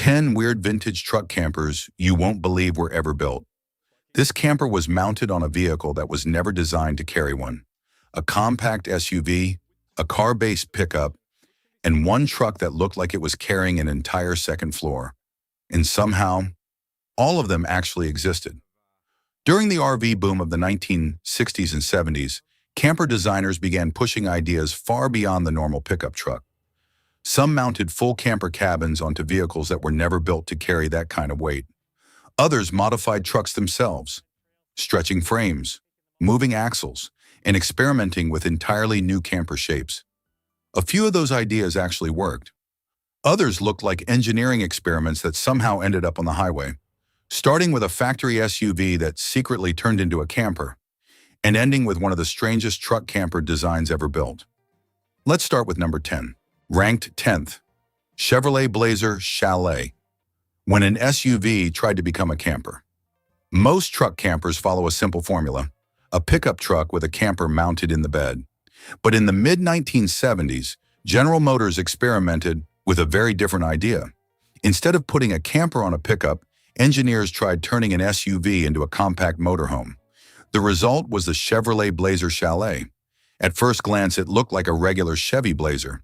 10 weird vintage truck campers you won't believe were ever built. This camper was mounted on a vehicle that was never designed to carry one. A compact SUV, a car-based pickup, and one truck that looked like it was carrying an entire second floor. And somehow, all of them actually existed. During the RV boom of the 1960s and 70s, camper designers began pushing ideas far beyond the normal pickup truck. Some mounted full camper cabins onto vehicles that were never built to carry that kind of weight. Others modified trucks themselves, stretching frames, moving axles, and experimenting with entirely new camper shapes. A few of those ideas actually worked. Others looked like engineering experiments that somehow ended up on the highway, starting with a factory SUV that secretly turned into a camper, and ending with one of the strangest truck camper designs ever built. Let's start with number 10. Ranked 10th, Chevrolet Blazer Chalet. When an SUV tried to become a camper. Most truck campers follow a simple formula, a pickup truck with a camper mounted in the bed. But in the mid-1970s, General Motors experimented with a very different idea. Instead of putting a camper on a pickup, engineers tried turning an SUV into a compact motorhome. The result was the Chevrolet Blazer Chalet. At first glance, it looked like a regular Chevy Blazer,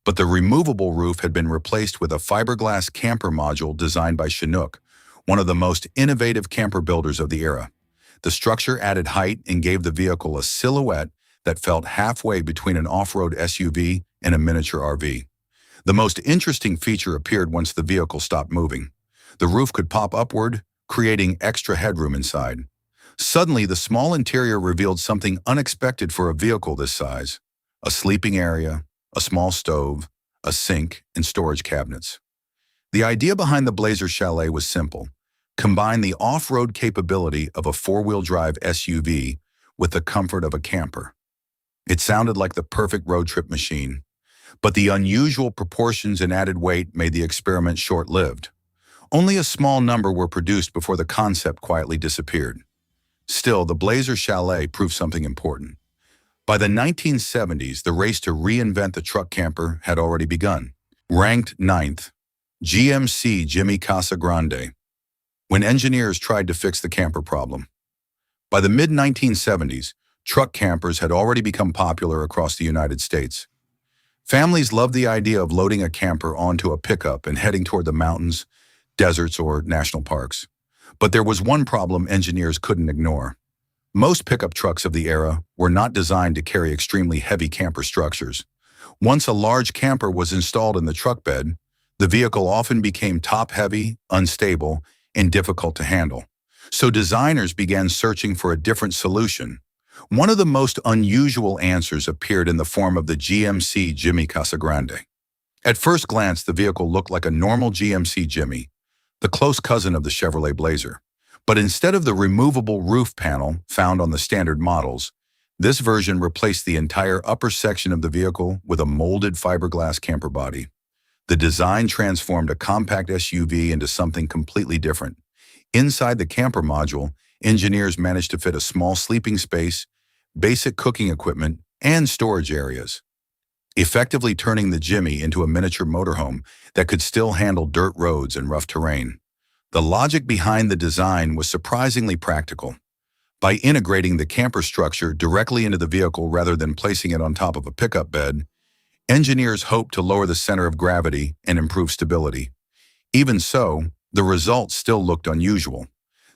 but the removable roof had been replaced with a fiberglass camper module designed by Chinook, one of the most innovative camper builders of the era. The structure added height and gave the vehicle a silhouette that felt halfway between an off-road SUV and a miniature RV. The most interesting feature appeared once the vehicle stopped moving. The roof could pop upward, creating extra headroom inside. Suddenly, the small interior revealed something unexpected for a vehicle this size: a sleeping area, a small stove, a sink, and storage cabinets. The idea behind the Blazer Chalet was simple: combine the off-road capability of a four-wheel drive SUV with the comfort of a camper. It sounded like the perfect road trip machine, but the unusual proportions and added weight made the experiment short-lived. Only a small number were produced before the concept quietly disappeared. Still, the Blazer Chalet proved something important. By the 1970s, the race to reinvent the truck camper had already begun. Ranked 9th, GMC Jimmy Casa Grande. When engineers tried to fix the camper problem. By the mid-1970s, truck campers had already become popular across the United States. Families loved the idea of loading a camper onto a pickup and heading toward the mountains, deserts, or national parks. But there was one problem engineers couldn't ignore. Most pickup trucks of the era were not designed to carry extremely heavy camper structures. Once a large camper was installed in the truck bed, the vehicle often became top-heavy, unstable, and difficult to handle. So designers began searching for a different solution. One of the most unusual answers appeared in the form of the GMC Jimmy Casa Grande. At first glance, the vehicle looked like a normal GMC Jimmy, the close cousin of the Chevrolet Blazer. But instead of the removable roof panel found on the standard models, this version replaced the entire upper section of the vehicle with a molded fiberglass camper body. The design transformed a compact SUV into something completely different. Inside the camper module, engineers managed to fit a small sleeping space, basic cooking equipment, and storage areas, effectively turning the Jimmy into a miniature motorhome that could still handle dirt roads and rough terrain. The logic behind the design was surprisingly practical. By integrating the camper structure directly into the vehicle rather than placing it on top of a pickup bed, engineers hoped to lower the center of gravity and improve stability. Even so, the results still looked unusual.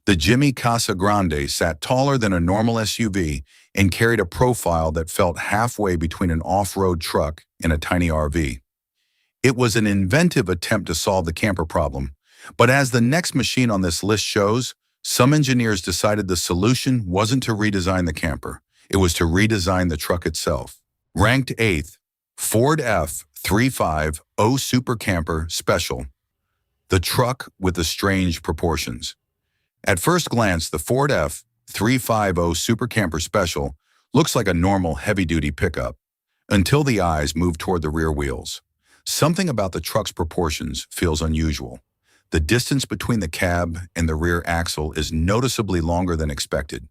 The Jimmy Casa Grande sat taller than a normal SUV and carried a profile that felt halfway between an off-road truck and a tiny RV. It was an inventive attempt to solve the camper problem, but as the next machine on this list shows, some engineers decided the solution wasn't to redesign the camper, it was to redesign the truck itself. Ranked 8th, Ford F350 Super Camper Special. The truck with the strange proportions. At first glance, the Ford F350 Super Camper Special looks like a normal heavy-duty pickup, until the eyes move toward the rear wheels. Something about the truck's proportions feels unusual. The distance between the cab and the rear axle is noticeably longer than expected,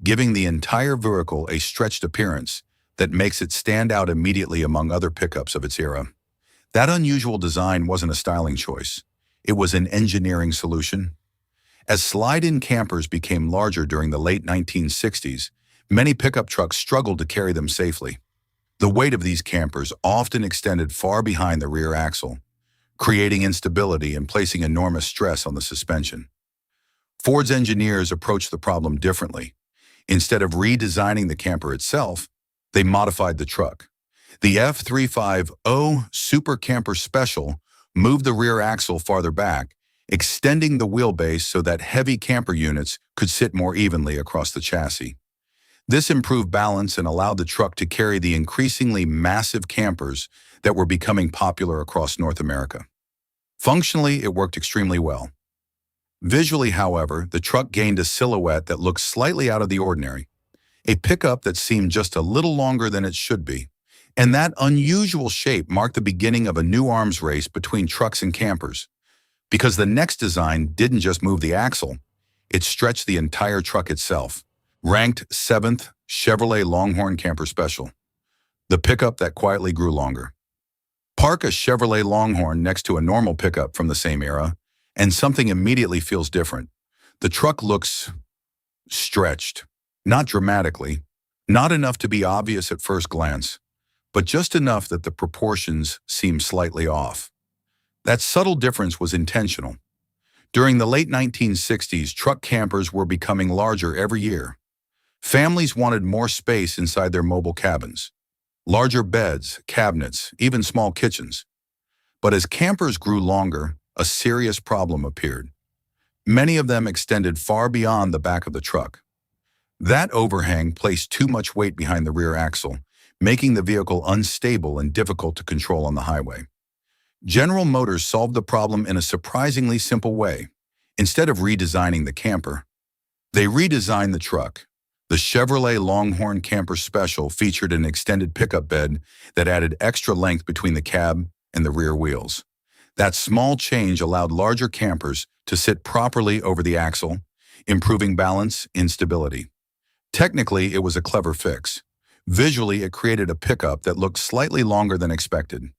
giving the entire vehicle a stretched appearance that makes it stand out immediately among other pickups of its era. That unusual design wasn't a styling choice. It was an engineering solution. As slide-in campers became larger during the late 1960s, many pickup trucks struggled to carry them safely. The weight of these campers often extended far behind the rear axle, creating instability and placing enormous stress on the suspension. Ford's engineers approached the problem differently. Instead of redesigning the camper itself, they modified the truck. The F350 Super Camper Special moved the rear axle farther back, extending the wheelbase so that heavy camper units could sit more evenly across the chassis. This improved balance and allowed the truck to carry the increasingly massive campers that were becoming popular across North America. Functionally, it worked extremely well. Visually, however, the truck gained a silhouette that looked slightly out of the ordinary, a pickup that seemed just a little longer than it should be. And that unusual shape marked the beginning of a new arms race between trucks and campers. Because the next design didn't just move the axle, it stretched the entire truck itself. Ranked 7th, Chevrolet Longhorn Camper Special, the pickup that quietly grew longer. Park a Chevrolet Longhorn next to a normal pickup from the same era, and something immediately feels different. The truck looks stretched, not dramatically, not enough to be obvious at first glance, but just enough that the proportions seem slightly off. That subtle difference was intentional. During the late 1960s, truck campers were becoming larger every year. Families wanted more space inside their mobile cabins, larger beds, cabinets, even small kitchens. But as campers grew longer, a serious problem appeared. Many of them extended far beyond the back of the truck. That overhang placed too much weight behind the rear axle, making the vehicle unstable and difficult to control on the highway. General Motors solved the problem in a surprisingly simple way. Instead of redesigning the camper, they redesigned the truck. The Chevrolet Longhorn Camper Special featured an extended pickup bed that added extra length between the cab and the rear wheels. That small change allowed larger campers to sit properly over the axle, improving balance and stability. Technically, it was a clever fix. Visually, it created a pickup that looked slightly longer than expected,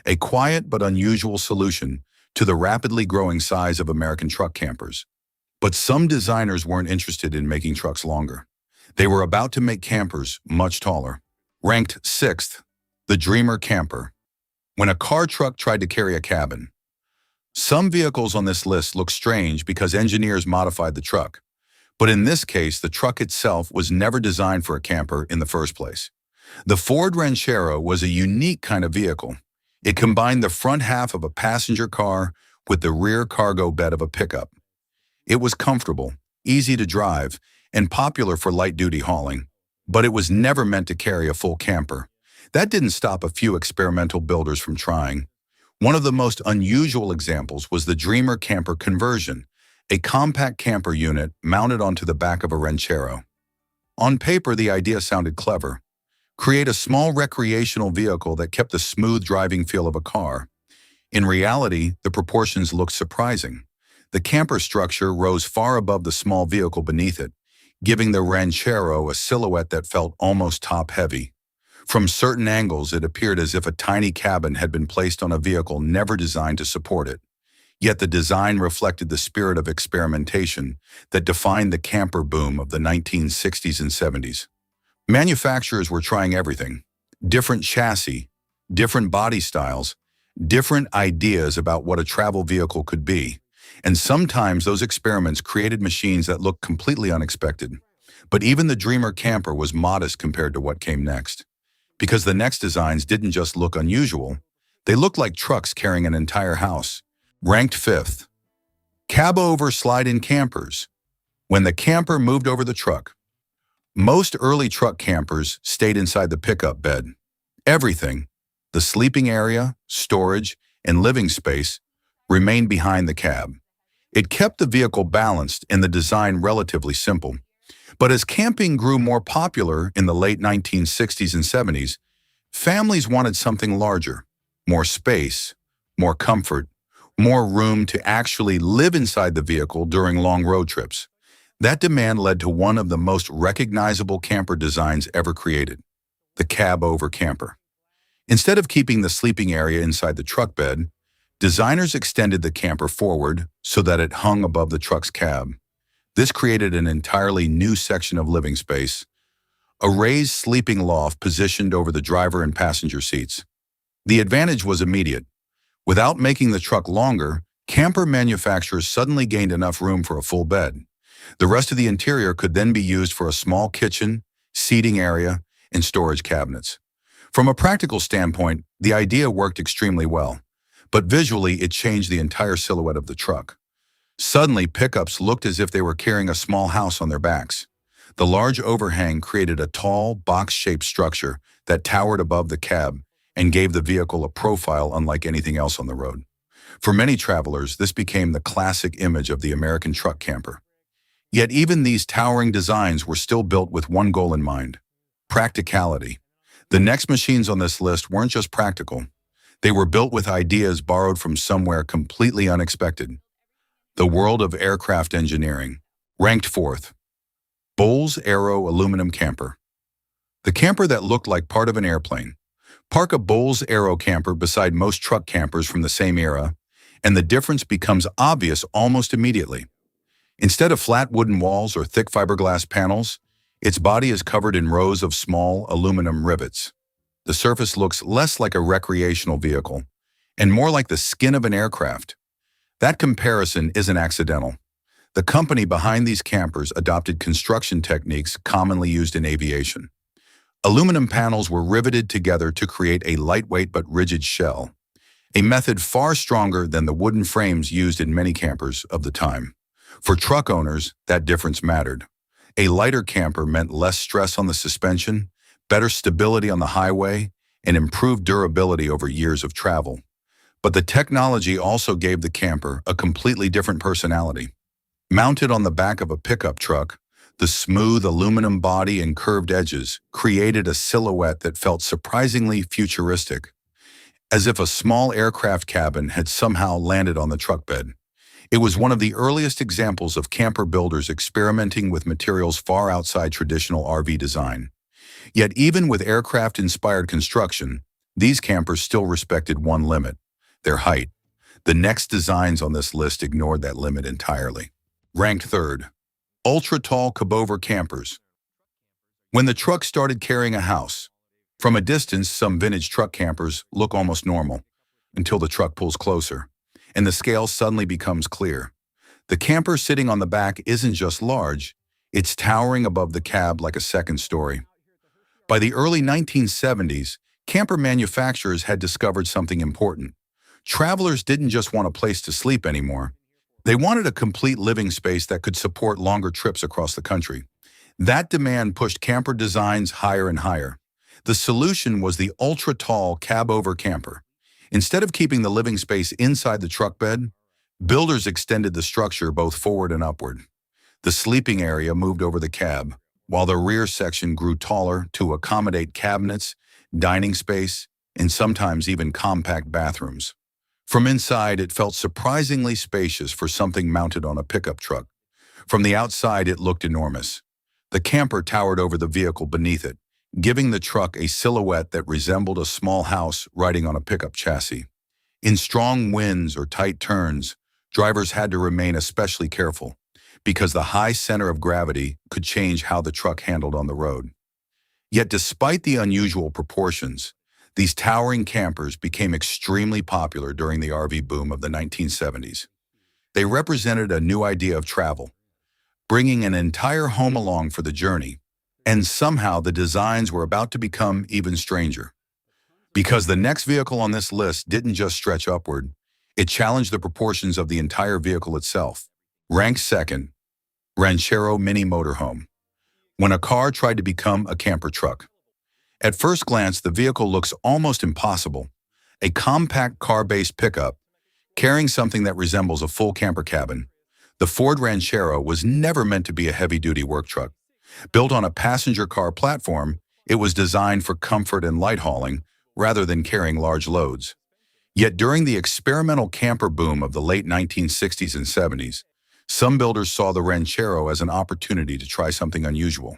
a quiet but unusual solution to the rapidly growing size of American truck campers. But some designers weren't interested in making trucks longer. They were about to make campers much taller. Ranked 6th, the Dreamer Camper. When a car truck tried to carry a cabin. Some vehicles on this list look strange because engineers modified the truck. But in this case, the truck itself was never designed for a camper in the first place. The Ford Ranchero was a unique kind of vehicle. It combined the front half of a passenger car with the rear cargo bed of a pickup. It was comfortable, easy to drive, and popular for light-duty hauling. But it was never meant to carry a full camper. That didn't stop a few experimental builders from trying. One of the most unusual examples was the Dreamer Camper conversion, a compact camper unit mounted onto the back of a Ranchero. On paper, the idea sounded clever. Create a small recreational vehicle that kept the smooth driving feel of a car. In reality, the proportions looked surprising. The camper structure rose far above the small vehicle beneath it, giving the Ranchero a silhouette that felt almost top-heavy. From certain angles, it appeared as if a tiny cabin had been placed on a vehicle never designed to support it. Yet the design reflected the spirit of experimentation that defined the camper boom of the 1960s and 70s. Manufacturers were trying everything: different chassis, different body styles, different ideas about what a travel vehicle could be. And sometimes those experiments created machines that looked completely unexpected. But even the Dreamer Camper was modest compared to what came next. Because the next designs didn't just look unusual, they looked like trucks carrying an entire house. Ranked 5th, Cabover slide-in campers. When the camper moved over the truck, most early truck campers stayed inside the pickup bed. Everything, the sleeping area, storage, and living space, remained behind the cab. It kept the vehicle balanced and the design relatively simple. But as camping grew more popular in the late 1960s and 70s, families wanted something larger, more space, more comfort, more room to actually live inside the vehicle during long road trips. That demand led to one of the most recognizable camper designs ever created, the Cabover camper. Instead of keeping the sleeping area inside the truck bed, Designers extended the camper forward so that it hung above the truck's cab. This created an entirely new section of living space, a raised sleeping loft positioned over the driver and passenger seats. The advantage was immediate. Without making the truck longer, camper manufacturers suddenly gained enough room for a full bed. The rest of the interior could then be used for a small kitchen, seating area, and storage cabinets. From a practical standpoint, the idea worked extremely well, but visually it changed the entire silhouette of the truck. Suddenly, pickups looked as if they were carrying a small house on their backs. The large overhang created a tall, box-shaped structure that towered above the cab and gave the vehicle a profile unlike anything else on the road. For many travelers, this became the classic image of the American truck camper. Yet even these towering designs were still built with one goal in mind: practicality. The next machines on this list weren't just practical. They were built with ideas borrowed from somewhere completely unexpected. The world of aircraft engineering. Ranked fourth, Bowles Aero Aluminum Camper. The camper that looked like part of an airplane. Park a Bowles Aero camper beside most truck campers from the same era, and the difference becomes obvious almost immediately. Instead of flat wooden walls or thick fiberglass panels, its body is covered in rows of small aluminum rivets. The surface looks less like a recreational vehicle and more like the skin of an aircraft. That comparison isn't accidental. The company behind these campers adopted construction techniques commonly used in aviation. Aluminum panels were riveted together to create a lightweight but rigid shell, a method far stronger than the wooden frames used in many campers of the time. For truck owners, that difference mattered. A lighter camper meant less stress on the suspension, better stability on the highway, and improved durability over years of travel. But the technology also gave the camper a completely different personality. Mounted on the back of a pickup truck, the smooth aluminum body and curved edges created a silhouette that felt surprisingly futuristic, as if a small aircraft cabin had somehow landed on the truck bed. It was one of the earliest examples of camper builders experimenting with materials far outside traditional RV design. Yet even with aircraft-inspired construction, these campers still respected one limit: their height. The next designs on this list ignored that limit entirely. Ranked third, ultra-tall Cabover campers. When the truck started carrying a house, from a distance, some vintage truck campers look almost normal, until the truck pulls closer, and the scale suddenly becomes clear. The camper sitting on the back isn't just large, it's towering above the cab like a second story. By the early 1970s, camper manufacturers had discovered something important. Travelers didn't just want a place to sleep anymore. They wanted a complete living space that could support longer trips across the country. That demand pushed camper designs higher and higher. The solution was the ultra-tall Cabover camper. Instead of keeping the living space inside the truck bed, builders extended the structure both forward and upward. The sleeping area moved over the cab, while the rear section grew taller to accommodate cabinets, dining space, and sometimes even compact bathrooms. From inside, it felt surprisingly spacious for something mounted on a pickup truck. From the outside, it looked enormous. The camper towered over the vehicle beneath it, giving the truck a silhouette that resembled a small house riding on a pickup chassis. In strong winds or tight turns, drivers had to remain especially careful, because the high center of gravity could change how the truck handled on the road. Yet despite the unusual proportions, these towering campers became extremely popular during the RV boom of the 1970s. They represented a new idea of travel, bringing an entire home along for the journey, and somehow the designs were about to become even stranger. Because the next vehicle on this list didn't just stretch upward, it challenged the proportions of the entire vehicle itself. Ranked second, Ranchero mini motorhome. When a car tried to become a camper truck. At first glance, the vehicle looks almost impossible. A compact car-based pickup, carrying something that resembles a full camper cabin. The Ford Ranchero was never meant to be a heavy-duty work truck. Built on a passenger car platform, it was designed for comfort and light hauling rather than carrying large loads. Yet during the experimental camper boom of the late 1960s and 70s, some builders saw the Ranchero as an opportunity to try something unusual.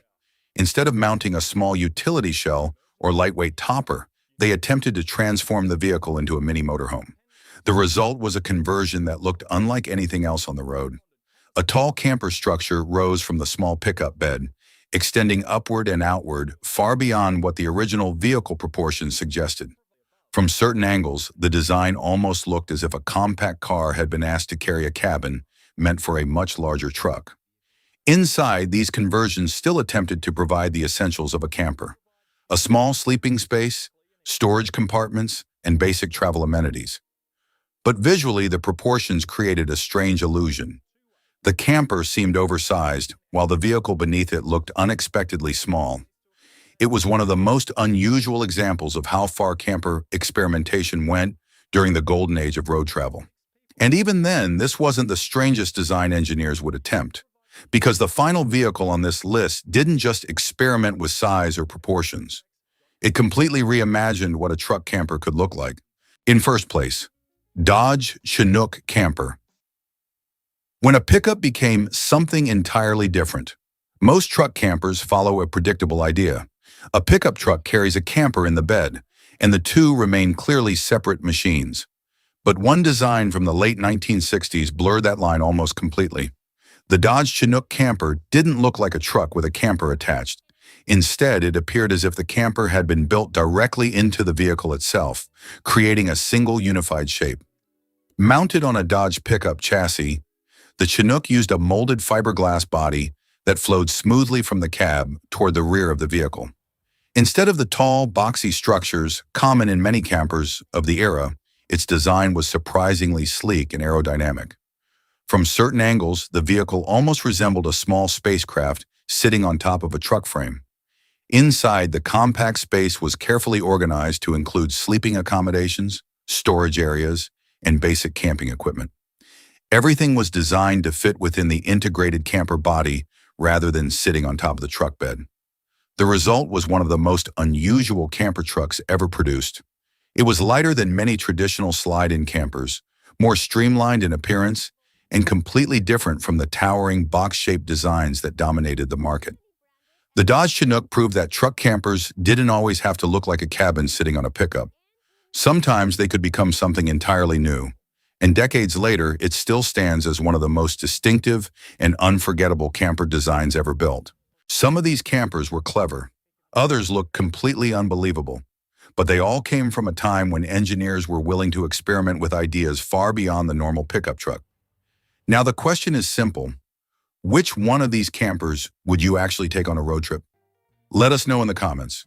Instead of mounting a small utility shell or lightweight topper, they attempted to transform the vehicle into a mini motorhome. The result was a conversion that looked unlike anything else on the road. A tall camper structure rose from the small pickup bed, extending upward and outward far beyond what the original vehicle proportions suggested. From certain angles, the design almost looked as if a compact car had been asked to carry a cabin meant for a much larger truck. Inside, these conversions still attempted to provide the essentials of a camper: a small sleeping space, storage compartments, and basic travel amenities. But visually, the proportions created a strange illusion. The camper seemed oversized, while the vehicle beneath it looked unexpectedly small. It was one of the most unusual examples of how far camper experimentation went during the golden age of road travel. And even then, this wasn't the strangest design engineers would attempt, because the final vehicle on this list didn't just experiment with size or proportions. It completely reimagined what a truck camper could look like. In first place, Dodge Chinook camper. When a pickup became something entirely different, most truck campers follow a predictable idea. A pickup truck carries a camper in the bed, and the two remain clearly separate machines. But one design from the late 1960s blurred that line almost completely. The Dodge Chinook camper didn't look like a truck with a camper attached. Instead, it appeared as if the camper had been built directly into the vehicle itself, creating a single unified shape. Mounted on a Dodge pickup chassis, the Chinook used a molded fiberglass body that flowed smoothly from the cab toward the rear of the vehicle. Instead of the tall, boxy structures common in many campers of the era, its design was surprisingly sleek and aerodynamic. From certain angles, the vehicle almost resembled a small spacecraft sitting on top of a truck frame. Inside, the compact space was carefully organized to include sleeping accommodations, storage areas, and basic camping equipment. Everything was designed to fit within the integrated camper body rather than sitting on top of the truck bed. The result was one of the most unusual camper trucks ever produced. It was lighter than many traditional slide-in campers, more streamlined in appearance, and completely different from the towering box-shaped designs that dominated the market. The Dodge Chinook proved that truck campers didn't always have to look like a cabin sitting on a pickup. Sometimes they could become something entirely new, and decades later, it still stands as one of the most distinctive and unforgettable camper designs ever built. Some of these campers were clever. Others looked completely unbelievable. But they all came from a time when engineers were willing to experiment with ideas far beyond the normal pickup truck. Now the question is simple. Which one of these campers would you actually take on a road trip? Let us know in the comments.